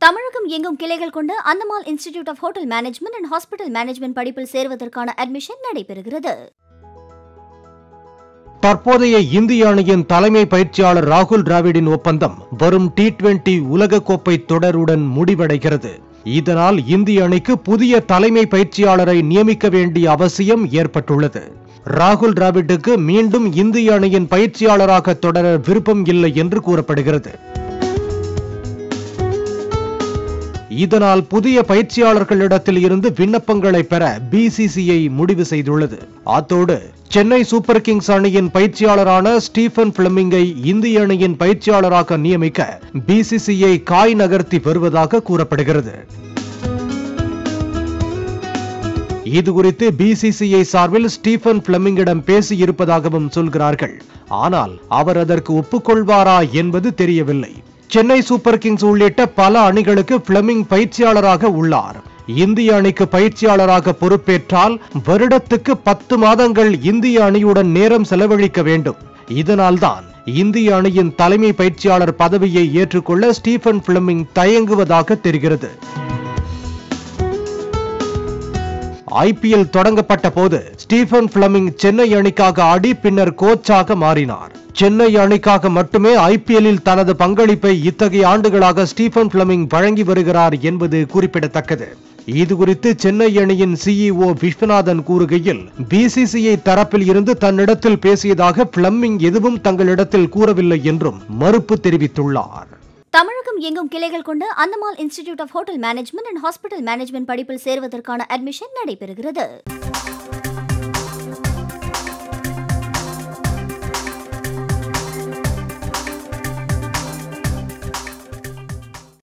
தமிழகம் எங்கும் கிளைகள் கொண்ட Anthamal institute of hotel management and hospital management படிப்பில் சேர்வதற்கான அட்மிஷன் நடைபெறுகிறது. தற்போதைய இந்திய அணியின் தலைமை பயிற்சியாளர் ராகுல் டிராவிடின் ஒப்பந்தம் வரும் T20 உலகக்கோப்பை தொடருடன் முடிவடைகிறது. இதனால் இந்திய அணிக்கு புதிய தலைமை பயிற்சியாளரை நியமிக்க வேண்டிய அவசியம் ஏற்பட்டுள்ளது. ராகுல் டிராவிட்டுக்கு மீண்டும் இந்திய அணியின் பயிற்சியாளராக தொடர விருப்பம் இல்லை என்று கூறப்படுகிறது. இதனால் புதிய பயிற்சியாளர்களிடத்தில் இருந்து விண்ணப்பங்களை பெற BCCI முடிவு செய்துள்ளது. அத்தோடு சென்னை சூப்பர் கிங்ஸ் அணியின் பயிற்சியாளரான ஸ்டீபன் பிளமிங்கை இந்திய அணியின் பயிற்சியாளராக நியமிக்க BCCI காய் நகர்த்தி வருவதாக கூறப்படுகிறது. இதுகுறித்து BCCI சார்பில் ஸ்டீபன் பிளமிங்கிடம் பேசியிருப்பதாகவும் சொல்கிறார்கள். ஆனால் அவர் அதற்கு ஒப்புக்கொள்வாரா என்பது தெரியவில்லை. சென்னை சூப்பர் கிங்ஸ் உள்ளிட்ட பல அணிகளுக்கு பிளமிங் பயிற்சியாளராக உள்ளார். இந்திய அணிக்கு பயிற்சியாளராக பொறுப்பேற்றால் வருடத்துக்கு 10 மாதங்கள் இந்திய அணியுடன் நேரம் செலவழிக்க வேண்டும். இதனால்தான் இந்திய அணியின் தலைமை பயிற்சியாளர் பதவியை ஏற்றுக்கொள்ள ஸ்டீபன் பிளமிங் தயங்குவதாக தெரிகிறது. IPL தொடங்கப்பட்ட போது ஸ்டீபன் பிளமிங் சென்னை அணிக்காக ஆடி பின்னர் கோச்சாக மாறினார். சென்னை அணிக்காக மட்டுமே IPL-இல் தனது பங்களிப்பை இத்தகைய ஆண்டுகளாக ஸ்டீபன் பிளமிங் வழங்கி வருகிறார் என்பது குறிப்பிடத்தக்கது. இதுகுறித்து சென்னை அணியின் CEO விஸ்வநாதன் கூறுகையில், BCCI தரப்பில் இருந்து தன்னிடத்தில் பேசியதாக பிளமிங் எதுவும் தங்களிடத்தில் கூறவில்லை என்றும் மறுப்பு தெரிவித்துள்ளார். தமிழகம் எங்கும் கிளைகள் கொண்ட Anthamal institute of hotel management and hospital management படிப்பில் சேர்வதற்கான அட்மிஷன் நடைபெறுகிறது.